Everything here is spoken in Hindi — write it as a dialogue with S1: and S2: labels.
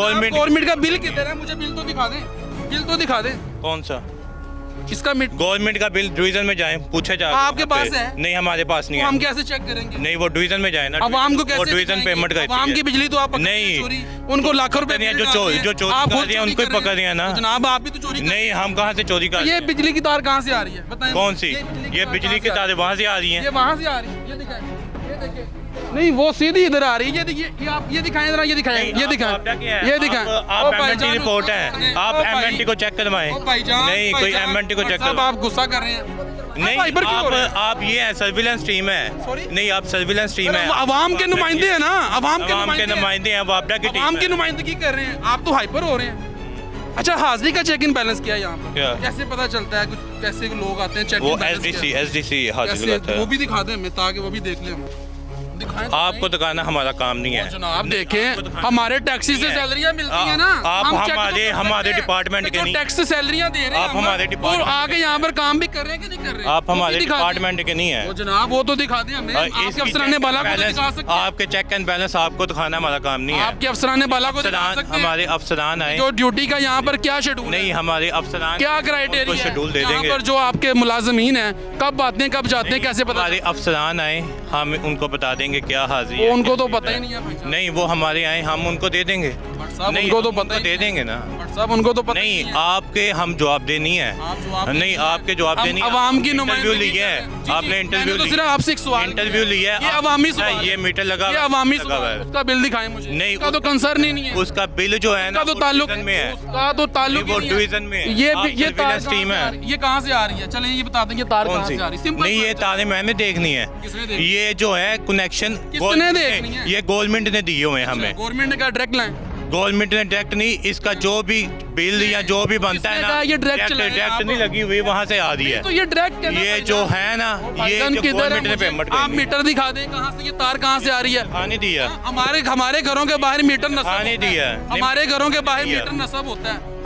S1: गवर्नमेंट का बिल किधर है? मुझे बिल तो दिखा दें, बिल तो दिखा दें।
S2: कौन सा
S1: इसका
S2: गवर्नमेंट का बिल? डिवीजन में जाए, पूछे जा।
S1: आपके पास है?
S2: नहीं, हमारे पास नहीं
S1: तो
S2: है।
S1: हम कैसे चेक करेंगे?
S2: नहीं, वो डिवीजन में जाए ना।
S1: अवाम को कैसे
S2: डिवीजन पेमेंट करती है।
S1: अवाम की बिजली तो आप
S2: नहीं,
S1: उनको लाखों रुपए
S2: जो चोरी कर रहे हैं उनको ही पकड़ रहे हैं ना।
S1: जनाब आप भी तो चोरी
S2: नहीं, हम कहाँ से चोरी कर?
S1: ये बिजली की तार कहाँ से आ रही है बताएं?
S2: कौन सी? ये बिजली की तारें वहाँ से आ रही
S1: ये
S2: हैं।
S1: वहाँ से आ रही है, ये दिखाएं, ये देखिए। नहीं, वो सीधी इधर आ रही है। ये देखिए, ये आप ये दिखाएं जरा, ये दिखाएं, ये दिखाएं, ये दिखाएं।
S2: आप एमएनटी रिपोर्ट है, आप एमएनटी को चेक करवाएं। नहीं, कोई एमएनटी को चेक करवाएं।
S1: आप गुस्सा कर रहे हैं।
S2: नहीं, आप ये है सर्विलेंस टीम है। नहीं, आप सर्विलेंस टीम है।
S1: अवाम के नुमाइंदे हैं ना, अवाम
S2: के नुमाइंदे हैं, वापडा की टीम
S1: अवाम की
S2: है।
S1: नुमाइंदगी कर रहे हैं, आप तो हाइपर हो रहे हैं। अच्छा, हाजिरी का चेक इन बैलेंस किया यहाँ पर?
S2: क्या?
S1: कैसे पता चलता है कुछ कैसे लोग आते हैं चेक
S2: वो
S1: इन बैलेंस
S2: एसडीसी हाजिर
S1: कैसे?
S2: करता
S1: वो
S2: है।
S1: भी दिखा दें हमें, ताकि वो भी देख लें हम। दिखाएं तो
S2: आपको दिखाना हमारा काम नहीं है
S1: जनाब। देखें, हमारे टैक्सी से सैलरियां मिलती हैं ना।
S2: आप
S1: हम चेक तो
S2: हमारे
S1: कर
S2: हमारे
S1: सकते हैं।
S2: डिपार्टमेंट के
S1: जो
S2: नहीं।
S1: टैक्स से सैलरियां दे रहे हैं
S2: आप हमारे
S1: वो
S2: डिपार्टमेंट
S1: आगे यहाँ पर काम भी कर रहे हैं कि नहीं कर रहे हैं?
S2: आप
S1: वो भी
S2: हमारे
S1: दिखा दें।
S2: डिपार्टमेंट के नहीं है।
S1: वो जनाब वो तो दिखा दें हमें। आपके अफसरान बाला को तो दिखा सकते हैं।
S2: आपके चेक एंड बैलेंस आपको दिखाना हमारा काम नहीं है।
S1: आपके अफसरान बाला को दिखा सकते हैं।
S2: हमारे अफसरान आए,
S1: जो ड्यूटी का यहाँ पर क्या शेड्यूल?
S2: नहीं, हमारे अफसरान
S1: क्या क्राइटेरिया है?
S2: शेड्यूल दे
S1: यहाँ
S2: देंगे।
S1: पर जो आपके मुलाजमीन हैं कब आते हैं कब जाते हैं कैसे पता?
S2: हमारे अफसरान आए, हम उनको बता देंगे क्या हाजिरी है।
S1: उनको तो पता ही नहीं है भाई।
S2: नहीं, वो हमारे आए, हम उनको दे देंगे। नहीं,
S1: उनको तो
S2: हम
S1: पता
S2: उनको दे देंगे ना।
S1: साहब उनको तो पता
S2: नहीं,
S1: है।
S2: आपके हम जवाब देनी है। नहीं, आपके जवाब देनी है।
S1: अवाम की
S2: इंटरव्यू
S1: नुमाइंदगी
S2: लिया
S1: कर रहे हैं।
S2: है आपने, इंटरव्यू
S1: तो सिर्फ आपसे एक सवाल
S2: इंटरव्यू लिया है।
S1: ये अवामी सवाल,
S2: ये मीटर लगा
S1: ये अवामी
S2: लगा हुआ
S1: सवाल।
S2: है।
S1: उसका बिल दिखाएं मुझे।
S2: नहीं,
S1: उसका तो कंसर्न ही नहीं है।
S2: उसका बिल जो है ना,
S1: उसका तो ताल्लुक
S2: में है।
S1: उसका तो ताल्लुक
S2: वो
S1: ही नहीं है।
S2: डिवीजन में है।
S1: ये
S2: आप
S1: ये तार
S2: सर्विलेंस टीम है।
S1: ये कहाँ से आ रही है? चलें ये बता दें, ये तार
S2: कौन
S1: कहाँ
S2: सी?
S1: से आ रही है? सिंपल
S2: नहीं, ये तारे मैंने देखनी है।
S1: किसने देखनी?
S2: ये जो है कनेक्शन
S1: किसने देखनी है?
S2: ये गवर्नमेंट ने दिए हुए हैं हमें।
S1: गवर्नमेंट का डायरेक्ट लाइन
S2: गवर्नमेंट ने डायरेक्ट नहीं, इसका जो भी बिल या जो भी बनता है
S1: किसने
S2: ना,
S1: कहा ये direct
S2: नहीं लगी हुई, वहाँ से आ रही है।
S1: तो ये डायरेक्ट
S2: ये जो है ना, ये जो गवर्नमेंट ने पेमेंट
S1: आप मीटर दिखा दें कहाँ से, ये तार कहाँ से आ रही है?
S2: आने दिया,
S1: हमारे घरों के बाहर मीटर नस्ब
S2: आने
S1: होता है।
S2: दिया।
S1: हमारे घरों के बाहर
S2: दिया।
S1: मीटर नस्ब होता है।